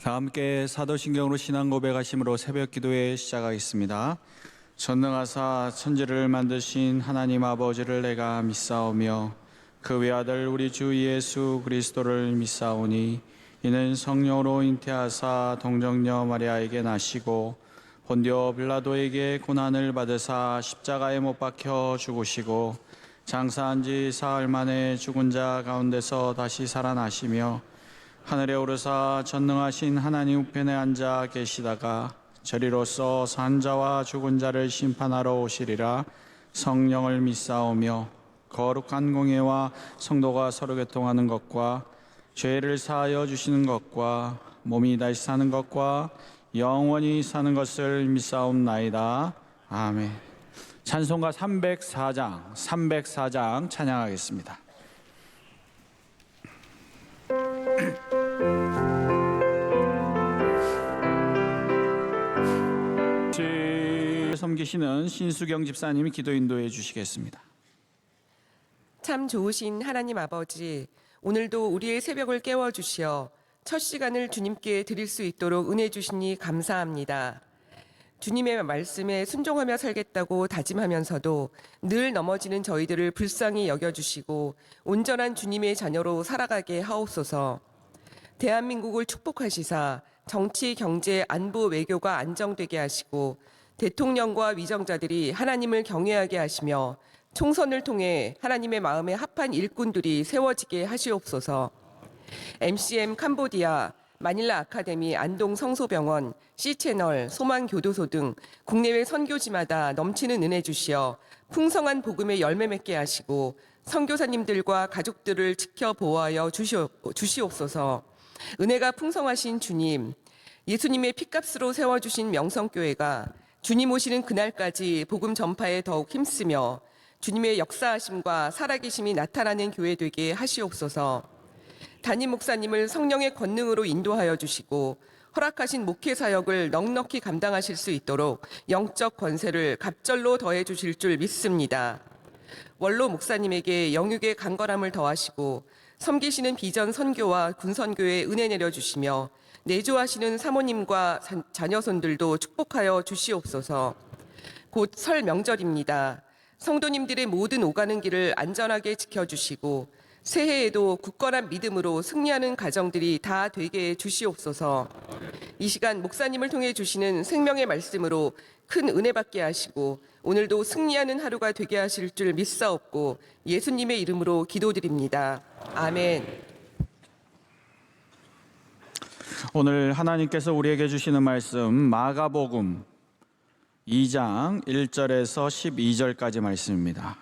다 함께 사도신경으로 신앙 고백하심으로 새벽 기도회 시작하겠습니다. 전능하사 천지를 만드신 하나님 아버지를 내가 믿사오며 그 외아들 우리 주 예수 그리스도를 믿사오니 이는 성령으로 잉태하사 동정녀 마리아에게 나시고 본디오 빌라도에게 고난을 받으사 십자가에 못 박혀 죽으시고 장사한 지 사흘 만에 죽은 자 가운데서 다시 살아나시며 하늘에 오르사 전능하신 하나님 우편에 앉아 계시다가 저리로서 산 자와 죽은 자를 심판하러 오시리라. 성령을 믿사오며 거룩한 공예와 성도가 서로 교통하는 것과 죄를 사하여 주시는 것과 몸이 다시 사는 것과 영원히 사는 것을 믿사옵나이다. 아멘. 찬송가 304장 찬양하겠습니다. 섬기시는 신수경 집사님이 기도 인도해 주시겠습니다. 참 좋으신 하나님 아버지, 오늘도 우리의 새벽을 깨워주시어 첫 시간을 주님께 드릴 수 있도록 은혜 주시니 감사합니다. 주님의 말씀에 순종하며 살겠다고 다짐하면서도 늘 넘어지는 저희들을 불쌍히 여겨주시고 온전한 주님의 자녀로 살아가게 하옵소서. 대한민국을 축복하시사 정치, 경제, 안보, 외교가 안정되게 하시고 대통령과 위정자들이 하나님을 경외하게 하시며 총선을 통해 하나님의 마음에 합한 일꾼들이 세워지게 하시옵소서. MCM 캄보디아, 마닐라 아카데미, 안동 성소병원, C채널, 소망교도소 등 국내외 선교지마다 넘치는 은혜 주시어 풍성한 복음의 열매 맺게 하시고 선교사님들과 가족들을 지켜 보호하여 주시옵소서. 은혜가 풍성하신 주님, 예수님의 피값으로 세워주신 명성교회가 주님 오시는 그날까지 복음 전파에 더욱 힘쓰며 주님의 역사하심과 살아계심이 나타나는 교회 되게 하시옵소서. 담임 목사님을 성령의 권능으로 인도하여 주시고 허락하신 목회 사역을 넉넉히 감당하실 수 있도록 영적 권세를 갑절로 더해 주실 줄 믿습니다. 원로 목사님에게 영육의 강건함을 더하시고 섬기시는 비전 선교와 군선교에 은혜 내려주시며 내조하시는 사모님과 자녀손들도 축복하여 주시옵소서. 곧 설 명절입니다. 성도님들의 모든 오가는 길을 안전하게 지켜주시고 새해에도 굳건한 믿음으로 승리하는 가정들이 다 되게 해 주시옵소서. 이 시간 목사님을 통해 주시는 생명의 말씀으로 큰 은혜 받게 하시고 오늘도 승리하는 하루가 되게 하실 줄 믿사옵고 예수님의 이름으로 기도드립니다. 아멘. 오늘 하나님께서 우리에게 주시는 말씀 마가복음 2장 1절에서 12절까지 말씀입니다.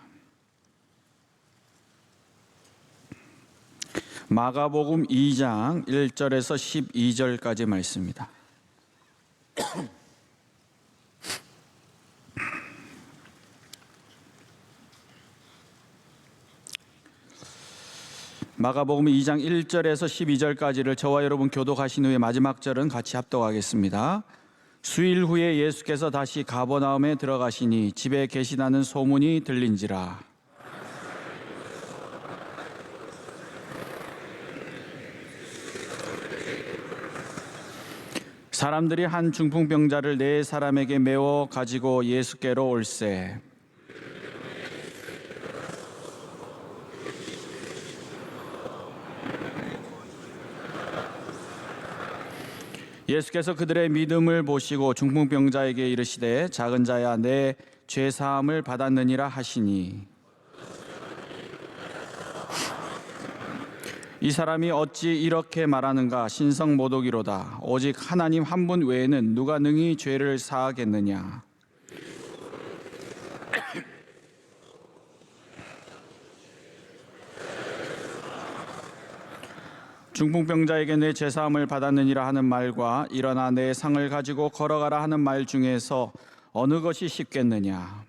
마가복음 2장 1절에서 12절까지 말씀입니다. 마가복음 2장 1절에서 12절까지를 저와 여러분 교독하신 후에 마지막 절은 같이 합독하겠습니다. 수일 후에 예수께서 다시 가버나움에 들어가시니 집에 계시다는 소문이 들린지라. 사람들이 한 중풍병자를 네 사람에게 메워 가지고 예수께로 올세. 예수께서 그들의 믿음을 보시고 중풍병자에게 이르시되 작은 자야 내 죄사함을 받았느니라 하시니 이 사람이 어찌 이렇게 말하는가? 신성모독이로다. 오직 하나님 한 분 외에는 누가 능히 죄를 사하겠느냐? 중풍병자에게 내 죄사함을 받았느니라 하는 말과 일어나 내 상을 가지고 걸어가라 하는 말 중에서 어느 것이 쉽겠느냐?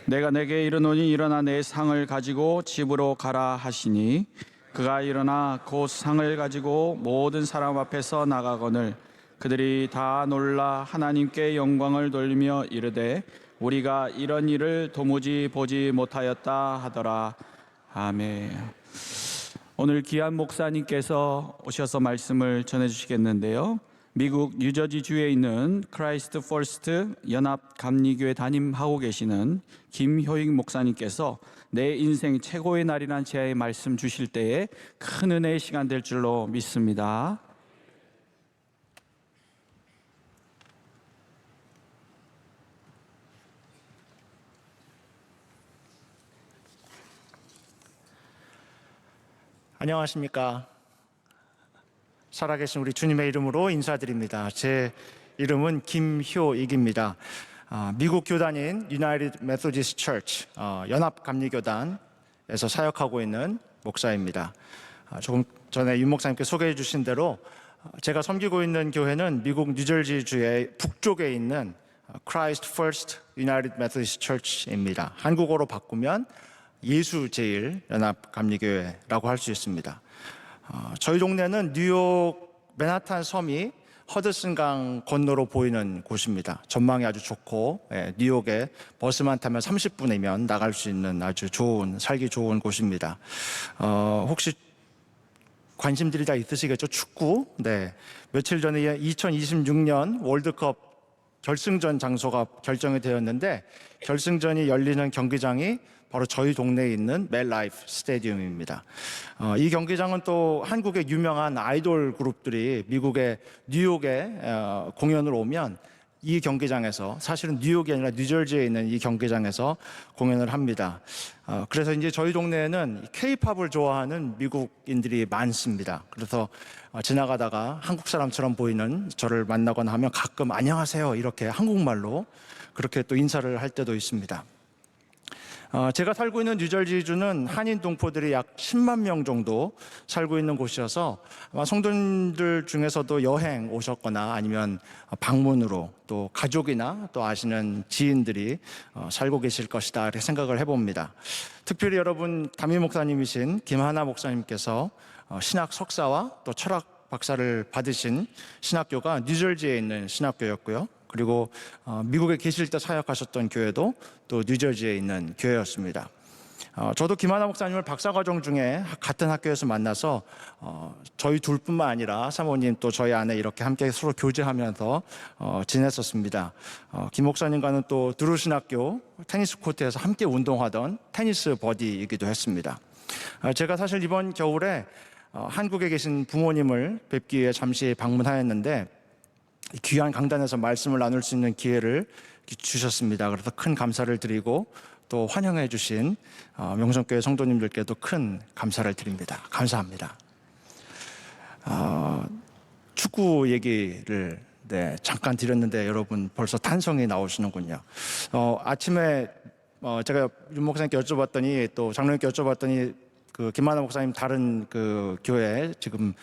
내가 내게 이르노니 일어나 내 상을 가지고 집으로 가라 하시니 그가 일어나 곧 상을 가지고 모든 사람 앞에서 나가거늘 그들이 다 놀라 하나님께 영광을 돌리며 이르되 우리가 이런 일을 도무지 보지 못하였다 하더라. 아멘. 오늘 귀한 목사님께서 오셔서 말씀을 전해주시겠는데요. 미국 뉴저지주에 있는 크라이스트 퍼스트 연합감리교회 담임하고 계시는 김효익 목사님께서 내 인생 최고의 날이란 제의 말씀 주실 때에 큰 은혜의 시간 될 줄로 믿습니다. 안녕하십니까. 살아계신 우리 주님의 이름으로 인사드립니다. 제 이름은 김효익입니다. 미국 교단인 United Methodist Church 연합감리교단에서 사역하고 있는 목사입니다. 조금 전에 윤 목사님께 소개해 주신 대로 제가 섬기고 있는 교회는 미국 뉴저지주의 북쪽에 있는 Christ First United Methodist Church입니다. 한국어로 바꾸면 예수 제일 연합감리교회라고 할 수 있습니다. 저희 동네는 뉴욕 맨하탄 섬이 허드슨강 건너로 보이는 곳입니다. 전망이 아주 좋고 뉴욕에 버스만 타면 30분이면 나갈 수 있는 아주 좋은, 살기 좋은 곳입니다. 혹시 관심들이 다 있으시겠죠? 축구. 네. 며칠 전에 2026년 월드컵 결승전 장소가 결정이 되었는데 결승전이 열리는 경기장이 바로 저희 동네에 있는 멜라이프 스테디움입니다. 이 경기장은 또 한국의 유명한 아이돌 그룹들이 미국의 뉴욕에 공연을 오면 이 경기장에서, 사실은 뉴욕이 아니라 뉴저지에 있는 이 경기장에서 공연을 합니다. 그래서 이제 저희 동네에는 K-팝을 좋아하는 미국인들이 많습니다. 그래서 지나가다가 한국 사람처럼 보이는 저를 만나거나 하면 가끔 안녕하세요 이렇게 한국말로 그렇게 또 인사를 할 때도 있습니다. 제가 살고 있는 뉴저지주는 한인 동포들이 약 10만 명 정도 살고 있는 곳이어서 아마 성도님들 중에서도 여행 오셨거나 아니면 방문으로 또 가족이나 또 아시는 지인들이 살고 계실 것이다 이렇게 생각을 해봅니다. 특별히 여러분 담임 목사님이신 김하나 목사님께서 신학 석사와 또 철학 박사를 받으신 신학교가 뉴저지에 있는 신학교였고요. 그리고 미국에 계실 때 사역하셨던 교회도 또 뉴저지에 있는 교회였습니다. 저도 김하나 목사님을 박사과정 중에 같은 학교에서 만나서 저희 둘뿐만 아니라 사모님 또 저희 아내 이렇게 함께 서로 교제하면서 지냈었습니다. 김 목사님과는 또 두루신학교 테니스 코트에서 함께 운동하던 테니스 버디이기도 했습니다. 제가 사실 이번 겨울에 한국에 계신 부모님을 뵙기 위해 잠시 방문하였는데 귀한 강단에서 말씀을 나눌 수 있는 기회를 주셨습니다. 그래서 큰 감사를 드리고 또 환영해 주신 명성교회 성도님들께도 큰 감사를 드립니다. 감사합니다. 축구 얘기를 잠깐 드렸는데 여러분 벌써 탄성이 나오시는군요. 아침에 제가 윤 목사님께 여쭤봤더니 또 장로님께 여쭤봤더니 그 김만화 목사님 다른 그 교회 지금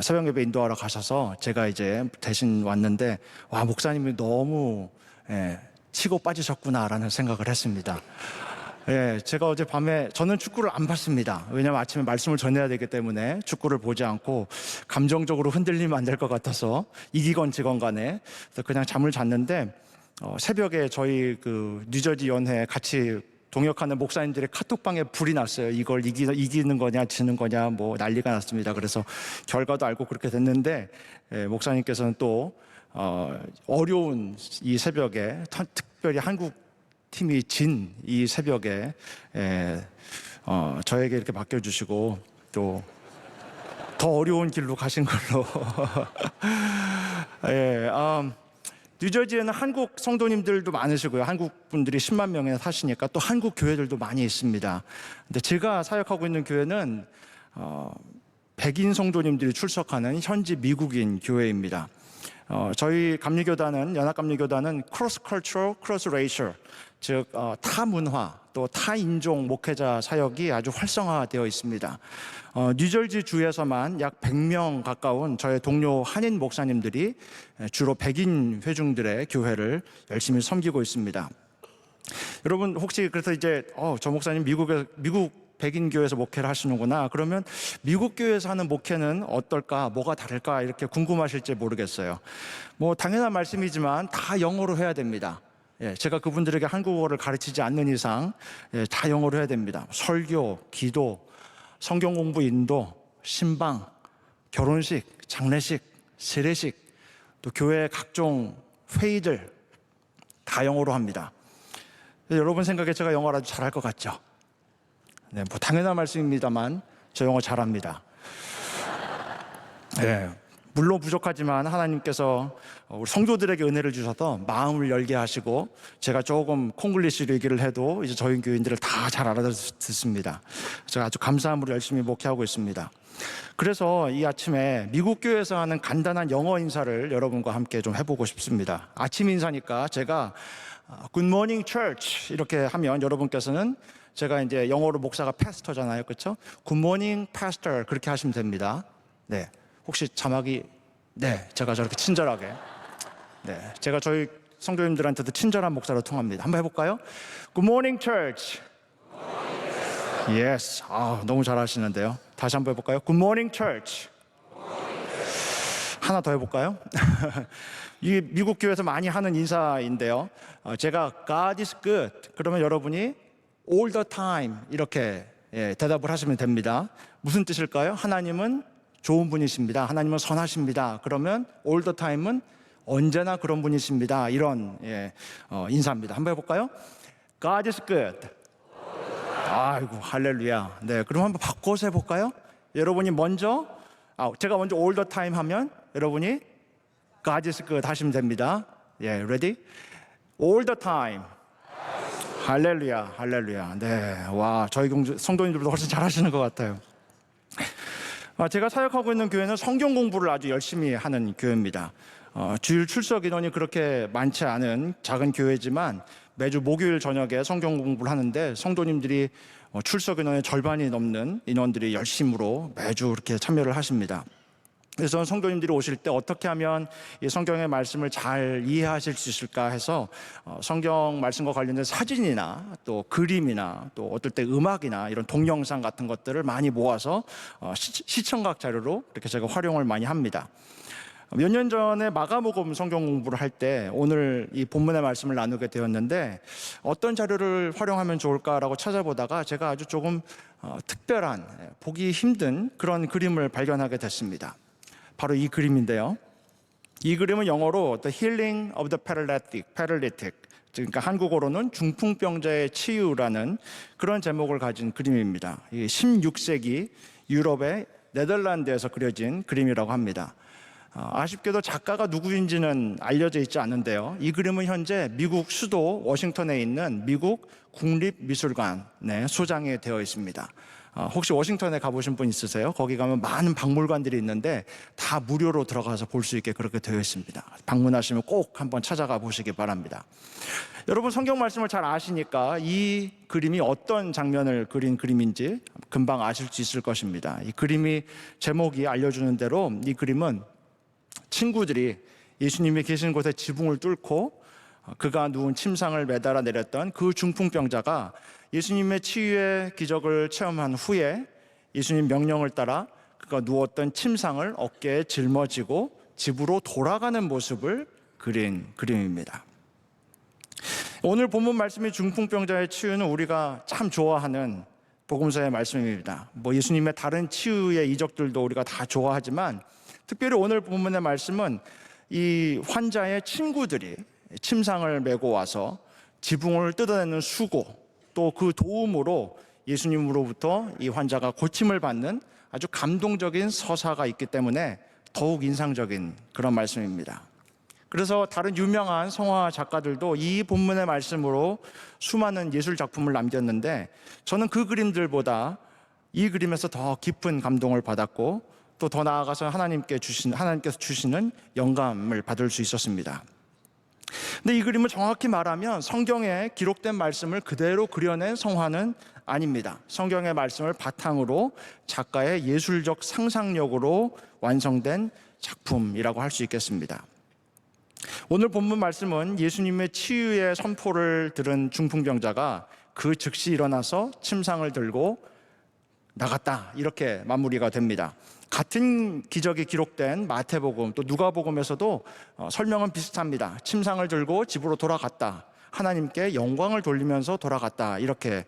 새벽 예배 인도하러 가셔서 제가 이제 대신 왔는데 와 목사님이 너무 치고 빠지셨구나라는 생각을 했습니다. 제가 어제 밤에 저는 축구를 안 봤습니다. 왜냐하면 아침에 말씀을 전해야 되기 때문에 축구를 보지 않고 감정적으로 흔들리면 안 될 것 같아서 이기건 지건 간에 그래서 그냥 잠을 잤는데 새벽에 저희 그 뉴저지 연회에 같이 동역하는 목사님들의 카톡방에 불이 났어요. 이걸 이기는 거냐 지는 거냐 뭐 난리가 났습니다. 그래서 결과도 알고 그렇게 됐는데 목사님께서는 또 어려운 이 새벽에 특별히 한국 팀이 진 이 새벽에 저에게 이렇게 맡겨주시고 또 더 어려운 길로 가신 걸로 뉴저지에는 한국 성도님들도 많으시고요. 한국 분들이 10만 명이나 사시니까 또 한국 교회들도 많이 있습니다. 근데 제가 사역하고 있는 교회는 백인 성도님들이 출석하는 현지 미국인 교회입니다. 저희 감리교단은 연합감리교단은 크로스 컬처럴, 크로스 레이셜, 즉 타문화 또 타인종 목회자 사역이 아주 활성화되어 있습니다. 뉴저지 주에서만 약 100명 가까운 저의 동료 한인 목사님들이 주로 백인 회중들의 교회를 열심히 섬기고 있습니다. 여러분 혹시 그래서 이제 저 목사님 미국 백인 교회에서 목회를 하시는구나. 그러면 미국 교회에서 하는 목회는 어떨까, 뭐가 다를까, 이렇게 궁금하실지 모르겠어요. 뭐 당연한 말씀이지만 다 영어로 해야 됩니다. 왜 그런가? 미국 교회에서는 제가 그분들에게 한국어를 가르치지 않는 이상 다 영어로 해야 됩니다. 설교, 기도, 성경 공부 인도, 신방, 결혼식, 장례식, 세례식, 또 교회 각종 회의들 다 영어로 합니다. 여러분 생각에 제가 영어를 아주 잘할 것 같죠? 네, 뭐 당연한 말씀입니다만 저 영어 잘합니다. 네, 물론 부족하지만 하나님께서 우리 성도들에게 은혜를 주셔서 마음을 열게 하시고 제가 조금 콩글리시로 얘기를 해도 이제 저희 교인들을 다 잘 알아듣습니다. 제가 아주 감사함으로 열심히 목회하고 있습니다. 그래서 이 아침에 미국 교회에서 하는 간단한 영어 인사를 여러분과 함께 좀 해보고 싶습니다. 아침 인사니까 제가 Good morning church 이렇게 하면 여러분께서는 제가 이제 영어로 목사가 패스터잖아요, 그렇죠? Good morning pastor 그렇게 하시면 됩니다. 네, 혹시 자막이 제가 저렇게 친절하게 제가 저희 성도님들한테도 친절한 목사로 통합니다. 한번 해볼까요? Good morning church. Yes, 너무 잘하시는데요. 다시 한번 해볼까요? Good morning church. 하나 더 해볼까요? 이 미국 교회에서 많이 하는 인사인데요. 제가 God is good 그러면 여러분이 all the time 이렇게 대답을 하시면 됩니다. 무슨 뜻일까요? 하나님은 좋은 분이십니다. 하나님은 선하십니다. 그러면 all the time은 언제나 그런 분이십니다. 이런 인사입니다. 한번 해볼까요? God is good. 아이고 할렐루야. 네, 그럼 한번 바꿔서 해볼까요? 여러분이 먼저 제가 먼저 all the time 하면 여러분이 God is good 하시면 됩니다. ready? All the time. 할렐루야, 할렐루야. 네, 와, 저희 성도님들보다 훨씬 잘하시는 것 같아요. 제가 사역하고 있는 교회는 성경 공부를 아주 열심히 하는 교회입니다. 주일 출석 인원이 그렇게 많지 않은 작은 교회지만 매주 목요일 저녁에 성경 공부를 하는데 성도님들이 출석 인원의 절반이 넘는 인원들이 열심으로 매주 이렇게 참여를 하십니다. 그래서 성도님들이 오실 때 어떻게 하면 이 성경의 말씀을 잘 이해하실 수 있을까 해서 성경 말씀과 관련된 사진이나 또 그림이나 또 어떨 때 음악이나 이런 동영상 같은 것들을 많이 모아서 시청각 자료로 이렇게 제가 활용을 많이 합니다. 몇 년 전에 마가복음 성경 공부를 할 때 오늘 이 본문의 말씀을 나누게 되었는데 어떤 자료를 활용하면 좋을까라고 찾아보다가 제가 아주 조금 특별한 보기 힘든 그런 그림을 발견하게 됐습니다. 바로 이 그림인데요. 이 그림은 영어로 The Healing of the Paralytic, 그러니까 한국어로는 중풍병자의 치유라는 그런 제목을 가진 그림입니다. 16세기 유럽의 네덜란드에서 그려진 그림이라고 합니다. 아쉽게도 작가가 누구인지는 알려져 있지 않은데요. 이 그림은 현재 미국 수도 워싱턴에 있는 미국 국립미술관에 소장이 되어 있습니다. 혹시 워싱턴에 가보신 분 있으세요? 거기 가면 많은 박물관들이 있는데 다 무료로 들어가서 볼 수 있게 그렇게 되어 있습니다. 방문하시면 꼭 한번 찾아가 보시기 바랍니다. 여러분 성경 말씀을 잘 아시니까 이 그림이 어떤 장면을 그린 그림인지 금방 아실 수 있을 것입니다. 이 그림이 제목이 알려주는 대로 이 그림은 친구들이 예수님이 계신 곳에 지붕을 뚫고 그가 누운 침상을 매달아 내렸던 그 중풍병자가 예수님의 치유의 기적을 체험한 후에 예수님 명령을 따라 그가 누웠던 침상을 어깨에 짊어지고 집으로 돌아가는 모습을 그린 그림입니다. 오늘 본문 말씀이 중풍병자의 치유는 우리가 참 좋아하는 복음서의 말씀입니다. 예수님의 다른 치유의 이적들도 우리가 다 좋아하지만 특별히 오늘 본문의 말씀은 이 환자의 친구들이 침상을 메고 와서 지붕을 뜯어내는 수고 또 그 도움으로 예수님으로부터 이 환자가 고침을 받는 아주 감동적인 서사가 있기 때문에 더욱 인상적인 그런 말씀입니다. 그래서 다른 유명한 성화 작가들도 이 본문의 말씀으로 수많은 예술 작품을 남겼는데 저는 그 그림들보다 이 그림에서 더 깊은 감동을 받았고 또 더 나아가서 하나님께서 주시는 영감을 받을 수 있었습니다. 근데 이 그림을 정확히 말하면 성경에 기록된 말씀을 그대로 그려낸 성화는 아닙니다. 성경의 말씀을 바탕으로 작가의 예술적 상상력으로 완성된 작품이라고 할 수 있겠습니다. 오늘 본문 말씀은 예수님의 치유의 선포를 들은 중풍병자가 그 즉시 일어나서 침상을 들고 나갔다 이렇게 마무리가 됩니다. 같은 기적이 기록된 마태복음 또 누가복음에서도 설명은 비슷합니다. 침상을 들고 집으로 돌아갔다. 하나님께 영광을 돌리면서 돌아갔다. 이렇게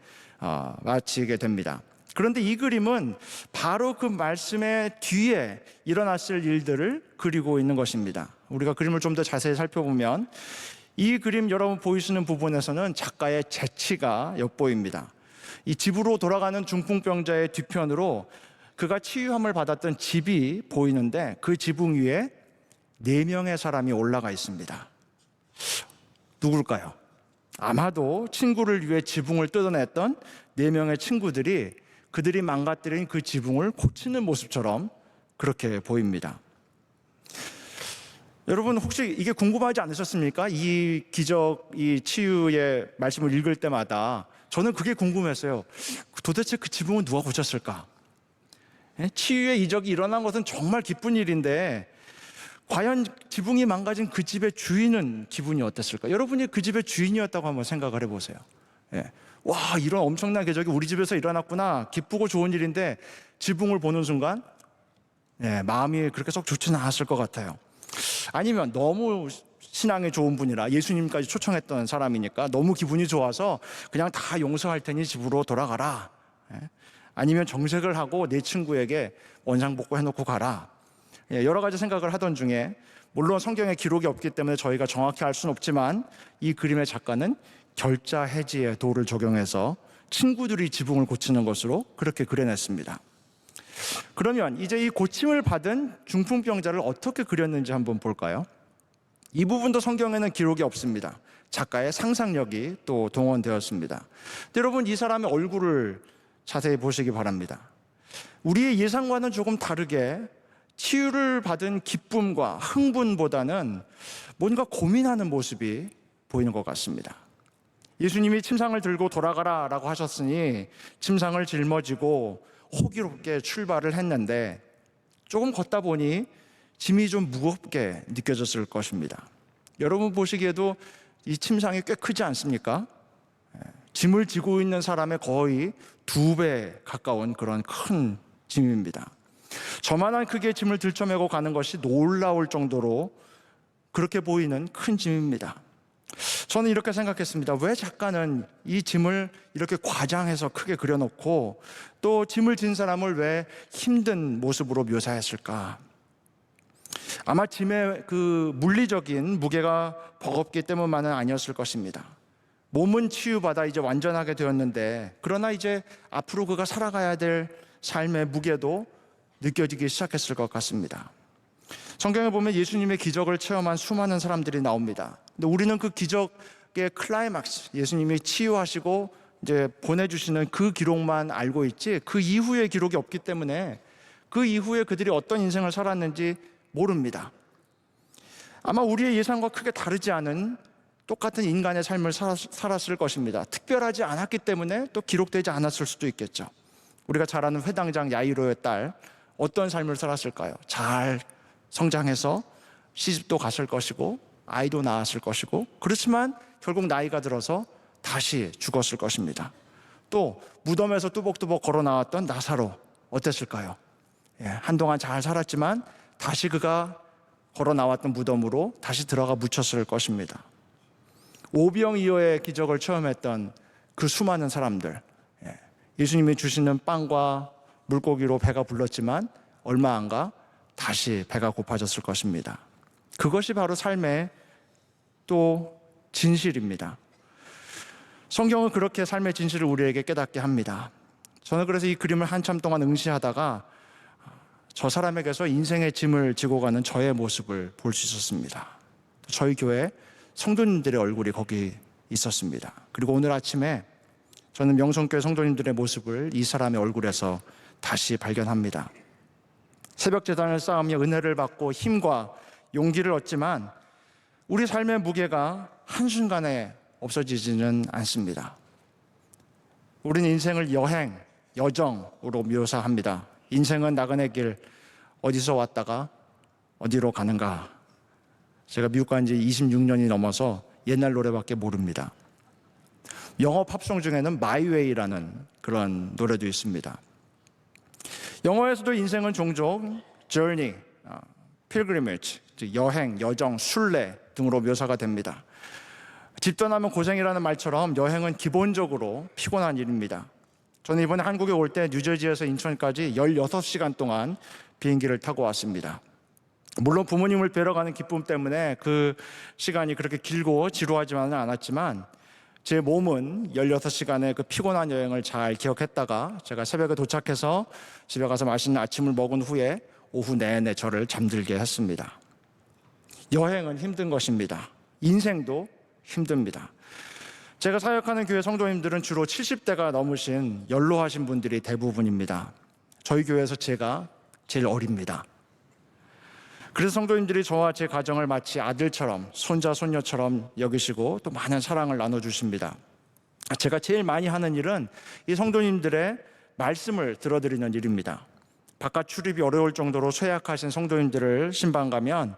마치게 됩니다. 그런데 이 그림은 바로 그 말씀의 뒤에 일어났을 일들을 그리고 있는 것입니다. 우리가 그림을 좀 더 자세히 살펴보면 이 그림 여러분 보이시는 부분에서는 작가의 재치가 엿보입니다. 이 집으로 돌아가는 중풍병자의 뒤편으로 그가 치유함을 받았던 집이 보이는데 그 지붕 위에 4명의 사람이 올라가 있습니다. 누굴까요? 아마도 친구를 위해 지붕을 뜯어냈던 4명의 친구들이 그들이 망가뜨린 그 지붕을 고치는 모습처럼 그렇게 보입니다. 여러분 혹시 이게 궁금하지 않으셨습니까? 이 기적, 이 치유의 말씀을 읽을 때마다 저는 그게 궁금했어요. 도대체 그 지붕은 누가 고쳤을까? 치유의 이적이 일어난 것은 정말 기쁜 일인데 과연 지붕이 망가진 그 집의 주인은 기분이 어땠을까? 여러분이 그 집의 주인이었다고 한번 생각을 해보세요. 와, 이런 엄청난 기적이 우리 집에서 일어났구나. 기쁘고 좋은 일인데 지붕을 보는 순간 마음이 그렇게 썩 좋지는 않았을 것 같아요. 아니면 너무 신앙이 좋은 분이라 예수님까지 초청했던 사람이니까 너무 기분이 좋아서 그냥 다 용서할 테니 집으로 돌아가라. 아니면 정색을 하고 내 친구에게 원상복구 해놓고 가라. 여러 가지 생각을 하던 중에 물론 성경에 기록이 없기 때문에 저희가 정확히 알 수는 없지만 이 그림의 작가는 결자 해지의 도를 적용해서 친구들이 지붕을 고치는 것으로 그렇게 그려냈습니다. 그러면 이제 이 고침을 받은 중풍병자를 어떻게 그렸는지 한번 볼까요? 이 부분도 성경에는 기록이 없습니다. 작가의 상상력이 또 동원되었습니다. 근데 여러분 이 사람의 얼굴을 자세히 보시기 바랍니다. 우리의 예상과는 조금 다르게 치유를 받은 기쁨과 흥분보다는 뭔가 고민하는 모습이 보이는 것 같습니다. 예수님이 침상을 들고 돌아가라 라고 하셨으니 침상을 짊어지고 호기롭게 출발을 했는데 조금 걷다 보니 짐이 좀 무겁게 느껴졌을 것입니다. 여러분 보시기에도 이 침상이 꽤 크지 않습니까? 짐을 지고 있는 사람의 거의 2배 가까운 그런 큰 짐입니다. 저만한 크기의 짐을 들쳐매고 가는 것이 놀라울 정도로 그렇게 보이는 큰 짐입니다. 저는 이렇게 생각했습니다. 왜 작가는 이 짐을 이렇게 과장해서 크게 그려놓고 또 짐을 진 사람을 왜 힘든 모습으로 묘사했을까? 아마 짐의 그 물리적인 무게가 버겁기 때문만은 아니었을 것입니다. 몸은 치유받아 이제 완전하게 되었는데 그러나 이제 앞으로 그가 살아가야 될 삶의 무게도 느껴지기 시작했을 것 같습니다. 성경에 보면 예수님의 기적을 체험한 수많은 사람들이 나옵니다. 근데 우리는 그 기적의 클라이막스, 예수님이 치유하시고 이제 보내주시는 그 기록만 알고 있지 그 이후의 기록이 없기 때문에 그 이후에 그들이 어떤 인생을 살았는지 모릅니다. 아마 우리의 예상과 크게 다르지 않은 똑같은 인간의 삶을 살았을 것입니다. 특별하지 않았기 때문에 또 기록되지 않았을 수도 있겠죠. 우리가 잘 아는 회당장 야이로의 딸 어떤 삶을 살았을까요? 잘 성장해서 시집도 갔을 것이고 아이도 낳았을 것이고 그렇지만 결국 나이가 들어서 다시 죽었을 것입니다. 또 무덤에서 뚜벅뚜벅 걸어 나왔던 나사로 어땠을까요? 한동안 잘 살았지만 다시 그가 걸어 나왔던 무덤으로 다시 들어가 묻혔을 것입니다. 오병이어의 기적을 체험했던 그 수많은 사람들, 예수님이 주시는 빵과 물고기로 배가 불렀지만 얼마 안 가 다시 배가 고파졌을 것입니다. 그것이 바로 삶의 또 진실입니다. 성경은 그렇게 삶의 진실을 우리에게 깨닫게 합니다. 저는 그래서 이 그림을 한참 동안 응시하다가 저 사람에게서 인생의 짐을 지고 가는 저의 모습을 볼 수 있었습니다. 저희 교회 성도님들의 얼굴이 거기 있었습니다. 그리고 오늘 아침에 저는 명성교회 성도님들의 모습을 이 사람의 얼굴에서 다시 발견합니다. 새벽 제단을 쌓으며 은혜를 받고 힘과 용기를 얻지만 우리 삶의 무게가 한순간에 없어지지는 않습니다. 우리는 인생을 여행, 여정으로 묘사합니다. 인생은 나그네 길, 어디서 왔다가 어디로 가는가. 제가 미국 간 지 26년이 넘어서 옛날 노래밖에 모릅니다. 영어 팝송 중에는 My Way라는 그런 노래도 있습니다. 영어에서도 인생은 종종 journey, pilgrimage, 여행, 여정, 순례 등으로 묘사가 됩니다. 집 떠나면 고생이라는 말처럼 여행은 기본적으로 피곤한 일입니다. 저는 이번에 한국에 올 때 뉴저지에서 인천까지 16시간 동안 비행기를 타고 왔습니다. 물론 부모님을 뵈러 가는 기쁨 때문에 그 시간이 그렇게 길고 지루하지만은 않았지만 제 몸은 16시간의 그 피곤한 여행을 잘 기억했다가 제가 새벽에 도착해서 집에 가서 맛있는 아침을 먹은 후에 오후 내내 저를 잠들게 했습니다. 여행은 힘든 것입니다. 인생도 힘듭니다. 제가 사역하는 교회 성도님들은 주로 70대가 넘으신 연로하신 분들이 대부분입니다. 저희 교회에서 제가 제일 어립니다. 그래서 성도님들이 저와 제 가정을 마치 아들처럼 손자 손녀처럼 여기시고 또 많은 사랑을 나눠주십니다. 제가 제일 많이 하는 일은 이 성도님들의 말씀을 들어드리는 일입니다. 바깥 출입이 어려울 정도로 쇠약하신 성도님들을 신방 가면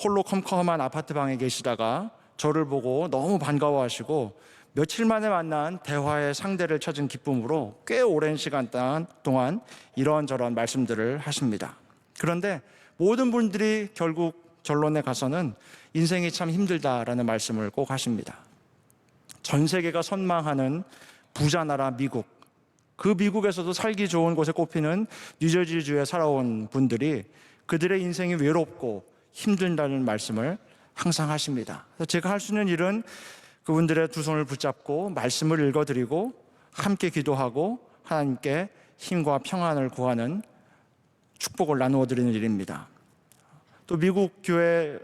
홀로 컴컴한 아파트 방에 계시다가 저를 보고 너무 반가워하시고 며칠 만에 만난 대화의 상대를 찾은 기쁨으로 꽤 오랜 시간 동안 이런저런 말씀들을 하십니다. 그런데 모든 분들이 결국 결론에 가서는 인생이 참 힘들다라는 말씀을 꼭 하십니다. 전 세계가 선망하는 부자 나라 미국, 그 미국에서도 살기 좋은 곳에 꼽히는 뉴저지주에 살아온 분들이 그들의 인생이 외롭고 힘들다는 말씀을 항상 하십니다. 그래서 제가 할 수 있는 일은 그분들의 두 손을 붙잡고 말씀을 읽어드리고 함께 기도하고 하나님께 힘과 평안을 구하는 축복을 나누어 드리는 일입니다. 또 미국 교회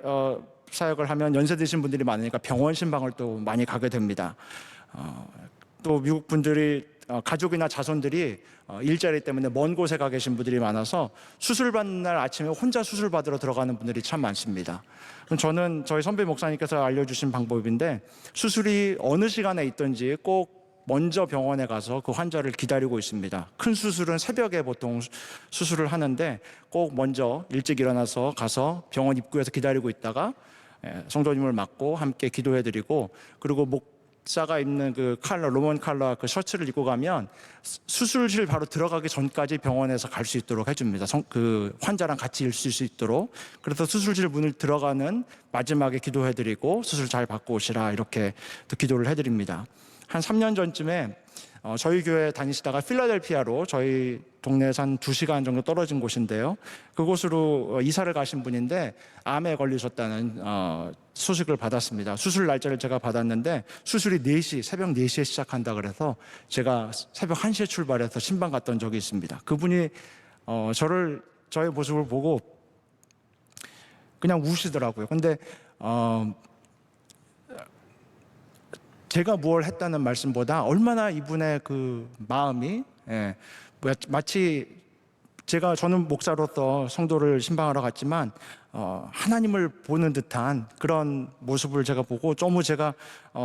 사역을 하면 연세 드신 분들이 많으니까 병원 신방을 또 많이 가게 됩니다. 또 미국 분들이 가족이나 자손들이 일자리 때문에 먼 곳에 가 계신 분들이 많아서 수술 받는 날 아침에 혼자 수술 받으러 들어가는 분들이 참 많습니다. 저는 저희 선배 목사님께서 알려주신 방법인데 수술이 어느 시간에 있든지 꼭 먼저 병원에 가서 그 환자를 기다리고 있습니다. 큰 수술은 새벽에 보통 수술을 하는데 꼭 먼저 일찍 일어나서 가서 병원 입구에서 기다리고 있다가 성도님을 맞고 함께 기도해드리고 그리고 목사가 입는 그 칼라, 로먼 칼라 그 셔츠를 입고 가면 수술실 바로 들어가기 전까지 병원에서 갈 수 있도록 해줍니다. 그 환자랑 같이 있을 수 있도록. 그래서 수술실 문을 들어가는 마지막에 기도해드리고 수술 잘 받고 오시라 이렇게 또 기도를 해드립니다. 한 3년 전쯤에 저희 교회 다니시다가 필라델피아로 저희 동네에서 한 2시간 정도 떨어진 곳인데요. 그곳으로 이사를 가신 분인데 암에 걸리셨다는 소식을 받았습니다. 수술 날짜를 제가 받았는데 수술이 4시, 새벽 4시에 시작한다 그래서 제가 새벽 1시에 출발해서 신방 갔던 적이 있습니다. 그분이 저의 모습을 보고 그냥 우시더라고요. 근데 제가 무엇을 했다는 말씀보다 얼마나 이분의 그 마음이 마치 저는 목사로서 성도를 신방하러 갔지만 하나님을 보는 듯한 그런 모습을 제가 보고 너무 제가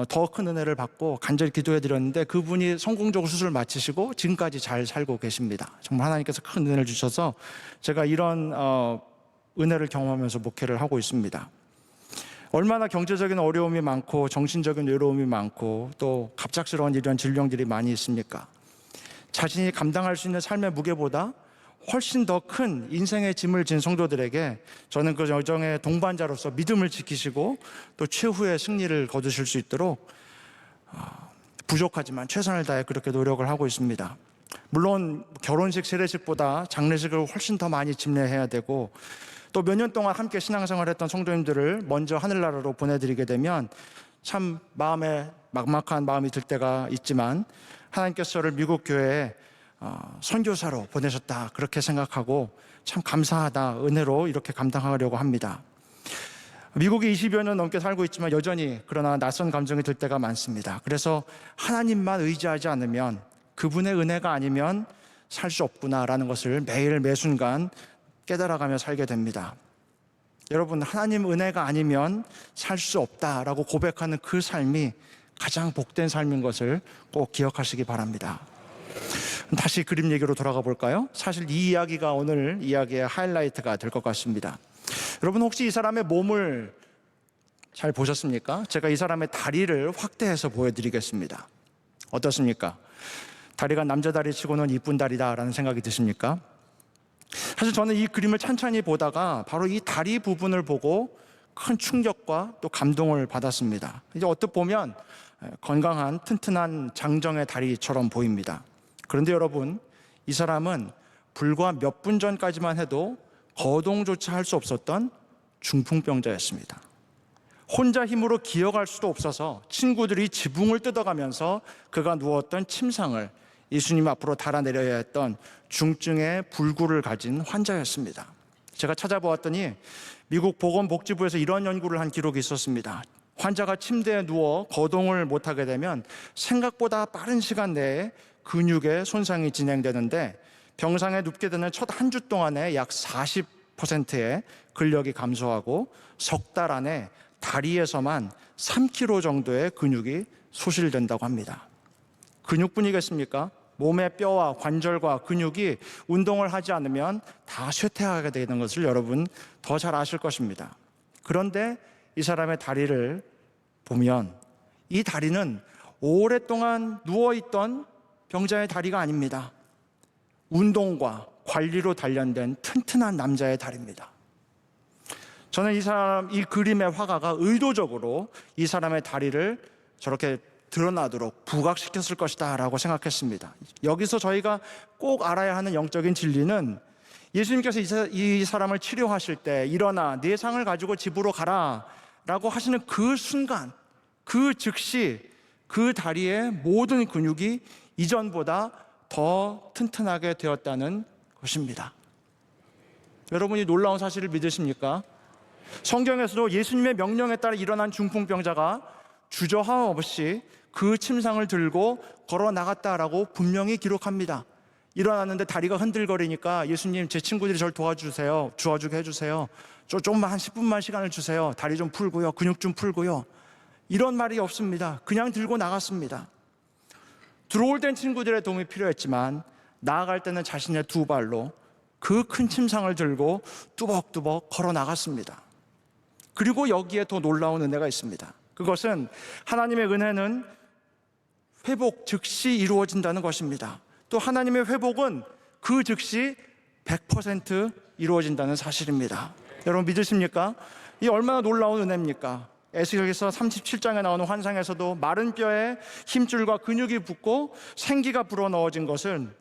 더 큰 은혜를 받고 간절히 기도해 드렸는데 그분이 성공적으로 수술을 마치시고 지금까지 잘 살고 계십니다. 정말 하나님께서 큰 은혜를 주셔서 제가 이런 은혜를 경험하면서 목회를 하고 있습니다. 얼마나 경제적인 어려움이 많고 정신적인 외로움이 많고 또 갑작스러운 이런 질병들이 많이 있습니까? 자신이 감당할 수 있는 삶의 무게보다 훨씬 더 큰 인생의 짐을 진 성도들에게 저는 그 여정의 동반자로서 믿음을 지키시고 또 최후의 승리를 거두실 수 있도록 부족하지만 최선을 다해 그렇게 노력을 하고 있습니다. 물론 결혼식, 세례식보다 장례식을 훨씬 더 많이 집례해야 되고 또 몇 년 동안 함께 신앙생활을 했던 성도님들을 먼저 하늘나라로 보내드리게 되면 참 마음에 막막한 마음이 들 때가 있지만 하나님께서 저를 미국 교회에 선교사로 보내셨다 그렇게 생각하고 참 감사하다, 은혜로 이렇게 감당하려고 합니다. 미국에 20여 년 넘게 살고 있지만 여전히 그러나 낯선 감정이 들 때가 많습니다. 그래서 하나님만 의지하지 않으면 그분의 은혜가 아니면 살 수 없구나라는 것을 매일 매순간 깨달아가며 살게 됩니다. 여러분, 하나님 은혜가 아니면 살 수 없다라고 고백하는 그 삶이 가장 복된 삶인 것을 꼭 기억하시기 바랍니다. 다시 그림 얘기로 돌아가 볼까요? 사실 이 이야기가 오늘 이야기의 하이라이트가 될 것 같습니다. 여러분, 혹시 이 사람의 몸을 잘 보셨습니까? 제가 이 사람의 다리를 확대해서 보여드리겠습니다. 어떻습니까? 다리가 남자 다리 치고는 이쁜 다리다라는 생각이 드십니까? 사실 저는 이 그림을 찬찬히 보다가 바로 이 다리 부분을 보고 큰 충격과 또 감동을 받았습니다. 이제 어떻게 보면 건강한 튼튼한 장정의 다리처럼 보입니다. 그런데 여러분, 이 사람은 불과 몇 분 전까지만 해도 거동조차 할 수 없었던 중풍병자였습니다. 혼자 힘으로 기어갈 수도 없어서 친구들이 지붕을 뜯어가면서 그가 누웠던 침상을 예수님 앞으로 달아내려야 했던 중증의 불구를 가진 환자였습니다. 제가 찾아보았더니 미국 보건복지부에서 이런 연구를 한 기록이 있었습니다. 환자가 침대에 누워 거동을 못하게 되면 생각보다 빠른 시간 내에 근육의 손상이 진행되는데 병상에 눕게 되는 첫 한 주 동안에 약 40%의 근력이 감소하고 석 달 안에 다리에서만 3kg 정도의 근육이 소실된다고 합니다. 근육뿐이겠습니까? 몸의 뼈와 관절과 근육이 운동을 하지 않으면 다 쇠퇴하게 되는 것을 여러분 더 잘 아실 것입니다. 그런데 이 사람의 다리를 보면 이 다리는 오랫동안 누워있던 병자의 다리가 아닙니다. 운동과 관리로 단련된 튼튼한 남자의 다리입니다. 저는 이 그림의 화가가 의도적으로 이 사람의 다리를 저렇게 드러나도록 부각시켰을 것이다 라고 생각했습니다. 여기서 저희가 꼭 알아야 하는 영적인 진리는 예수님께서 이 사람을 치료하실 때 일어나 네 상을 가지고 집으로 가라 라고 하시는 그 순간, 그 즉시 그 다리의 모든 근육이 이전보다 더 튼튼하게 되었다는 것입니다. 여러분이 놀라운 사실을 믿으십니까? 성경에서도 예수님의 명령에 따라 일어난 중풍병자가 주저함 없이 그 침상을 들고 걸어 나갔다라고 분명히 기록합니다. 일어났는데 다리가 흔들거리니까 예수님, 제 친구들이 저를 도와주게 해주세요. 조금만 한 10분만 시간을 주세요. 다리 좀 풀고요, 근육 좀 풀고요. 이런 말이 없습니다. 그냥 들고 나갔습니다. 들어올 땐 친구들의 도움이 필요했지만 나아갈 때는 자신의 두 발로 그 큰 침상을 들고 뚜벅뚜벅 걸어 나갔습니다. 그리고 여기에 더 놀라운 은혜가 있습니다. 그것은 하나님의 은혜는 회복 즉시 이루어진다는 것입니다. 또 하나님의 회복은 그 즉시 100% 이루어진다는 사실입니다. 여러분 믿으십니까? 이 얼마나 놀라운 은혜입니까? 에스겔서 37장에 나오는 환상에서도 마른 뼈에 힘줄과 근육이 붙고 생기가 불어넣어진 것은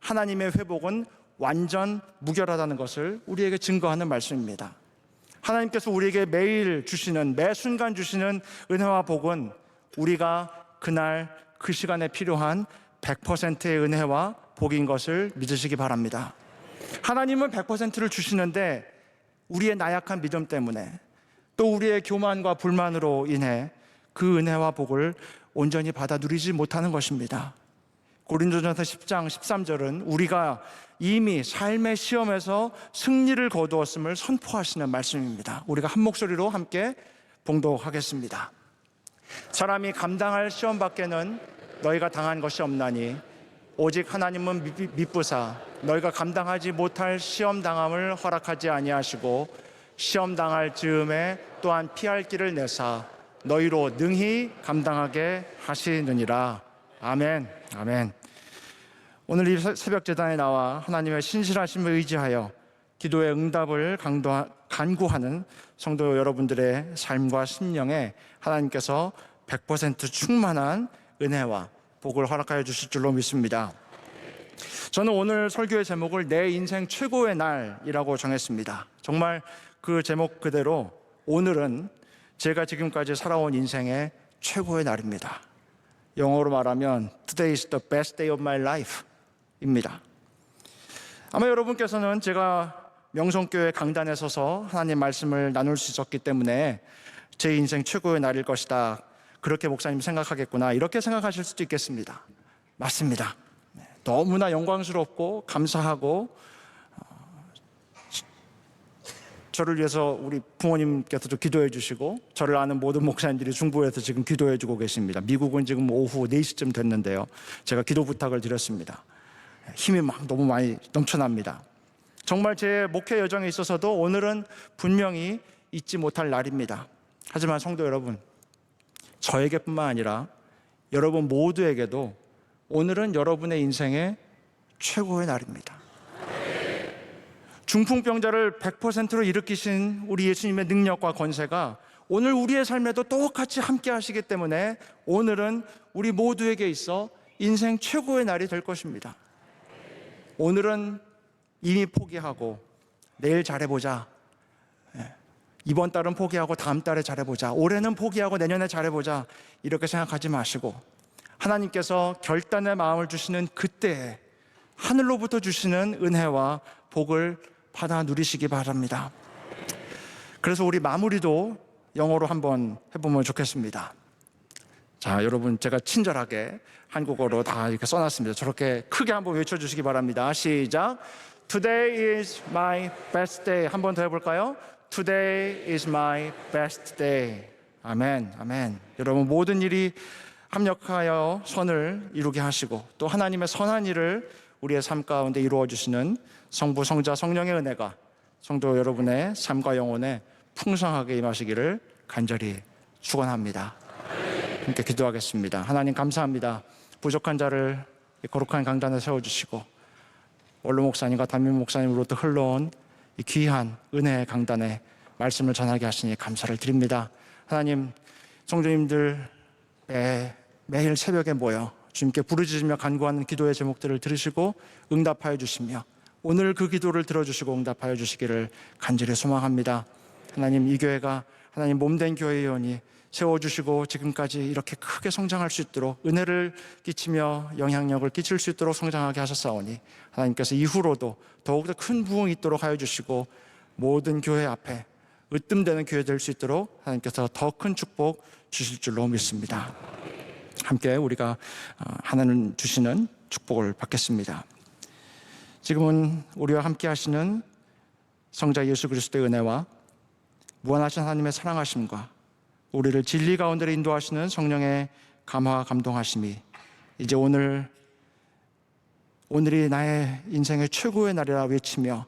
하나님의 회복은 완전 무결하다는 것을 우리에게 증거하는 말씀입니다. 하나님께서 우리에게 매일 주시는, 매 순간 주시는 은혜와 복은 우리가 그날 그 시간에 필요한 100%의 은혜와 복인 것을 믿으시기 바랍니다. 하나님은 100%를 주시는데 우리의 나약한 믿음 때문에 또 우리의 교만과 불만으로 인해 그 은혜와 복을 온전히 받아 누리지 못하는 것입니다. 고린도전서 10장 13절은 우리가 이미 삶의 시험에서 승리를 거두었음을 선포하시는 말씀입니다. 우리가 한 목소리로 함께 봉독하겠습니다. 사람이 감당할 시험 밖에는 너희가 당한 것이 없나니 오직 하나님은 미쁘사 너희가 감당하지 못할 시험 당함을 허락하지 아니하시고 시험 당할 즈음에 또한 피할 길을 내사 너희로 능히 감당하게 하시느니라. 아멘. 아멘. 오늘 이 새벽 제단에 나와 하나님의 신실하심을 의지하여 기도의 응답을 간구하는 성도 여러분들의 삶과 심령에 하나님께서 100% 충만한 은혜와 복을 허락하여 주실 줄로 믿습니다. 저는 오늘 설교의 제목을 내 인생 최고의 날이라고 정했습니다. 정말 그 제목 그대로 오늘은 제가 지금까지 살아온 인생의 최고의 날입니다. 영어로 말하면 Today is the best day of my life 입니다. 아마 여러분께서는 제가 명성교회 강단에 서서 하나님 말씀을 나눌 수 있었기 때문에 제 인생 최고의 날일 것이다, 그렇게 목사님 생각하겠구나, 이렇게 생각하실 수도 있겠습니다. 맞습니다. 너무나 영광스럽고 감사하고 저를 위해서 우리 부모님께서도 기도해 주시고 저를 아는 모든 목사님들이 중부에서 지금 기도해 주고 계십니다. 미국은 지금 오후 4시쯤 됐는데요, 제가 기도 부탁을 드렸습니다. 힘이 막 너무 많이 넘쳐납니다. 정말 제 목회 여정에 있어서도 오늘은 분명히 잊지 못할 날입니다. 하지만 성도 여러분, 저에게뿐만 아니라 여러분 모두에게도 오늘은 여러분의 인생의 최고의 날입니다. 중풍병자를 100%로 일으키신 우리 예수님의 능력과 권세가 오늘 우리의 삶에도 똑같이 함께 하시기 때문에 오늘은 우리 모두에게 있어 인생 최고의 날이 될 것입니다. 오늘은 이미 포기하고 내일 잘해보자, 이번 달은 포기하고 다음 달에 잘해보자, 올해는 포기하고 내년에 잘해보자, 이렇게 생각하지 마시고 하나님께서 결단의 마음을 주시는 그때에 하늘로부터 주시는 은혜와 복을 받아 누리시기 바랍니다. 그래서 우리 마무리도 영어로 한번 해보면 좋겠습니다. 자, 여러분, 제가 친절하게 한국어로 다 이렇게 써놨습니다. 저렇게 크게 한번 외쳐주시기 바랍니다. 시작. Today is my best day. 한번 더 해볼까요? Today is my best day. 아멘, 아멘. 여러분, 모든 일이 합력하여 선을 이루게 하시고 또 하나님의 선한 일을 우리의 삶 가운데 이루어 주시는 성부, 성자, 성령의 은혜가 성도 여러분의 삶과 영혼에 풍성하게 임하시기를 간절히 축원합니다. 함께 기도하겠습니다. 하나님 감사합니다. 부족한 자를 거룩한 강단에 세워주시고 원로 목사님과 담임 목사님으로부터 흘러온 이 귀한 은혜의 강단에 말씀을 전하게 하시니 감사를 드립니다. 하나님, 성도님들 매일 새벽에 모여 주님께 부르짖으며 간구하는 기도의 제목들을 들으시고 응답하여 주시며 오늘 그 기도를 들어주시고 응답하여 주시기를 간절히 소망합니다. 하나님, 이 교회가 하나님 몸된 교회이오니 세워주시고 지금까지 이렇게 크게 성장할 수 있도록 은혜를 끼치며 영향력을 끼칠 수 있도록 성장하게 하셨사오니 하나님께서 이후로도 더욱더 큰 부흥이 있도록 하여 주시고 모든 교회 앞에 으뜸되는 교회 될 수 있도록 하나님께서 더 큰 축복 주실 줄로 믿습니다. 함께 우리가 하나님 주시는 축복을 받겠습니다. 지금은 우리와 함께 하시는 성자 예수 그리스도의 은혜와 무한하신 하나님의 사랑하심과 우리를 진리 가운데로 인도하시는 성령의 감화와 감동하심이 이제 오늘이 나의 인생의 최고의 날이라 외치며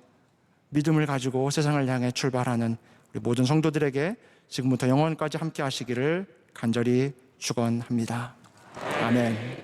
믿음을 가지고 세상을 향해 출발하는 우리 모든 성도들에게 지금부터 영원까지 함께 하시기를 간절히 축원합니다. 아멘.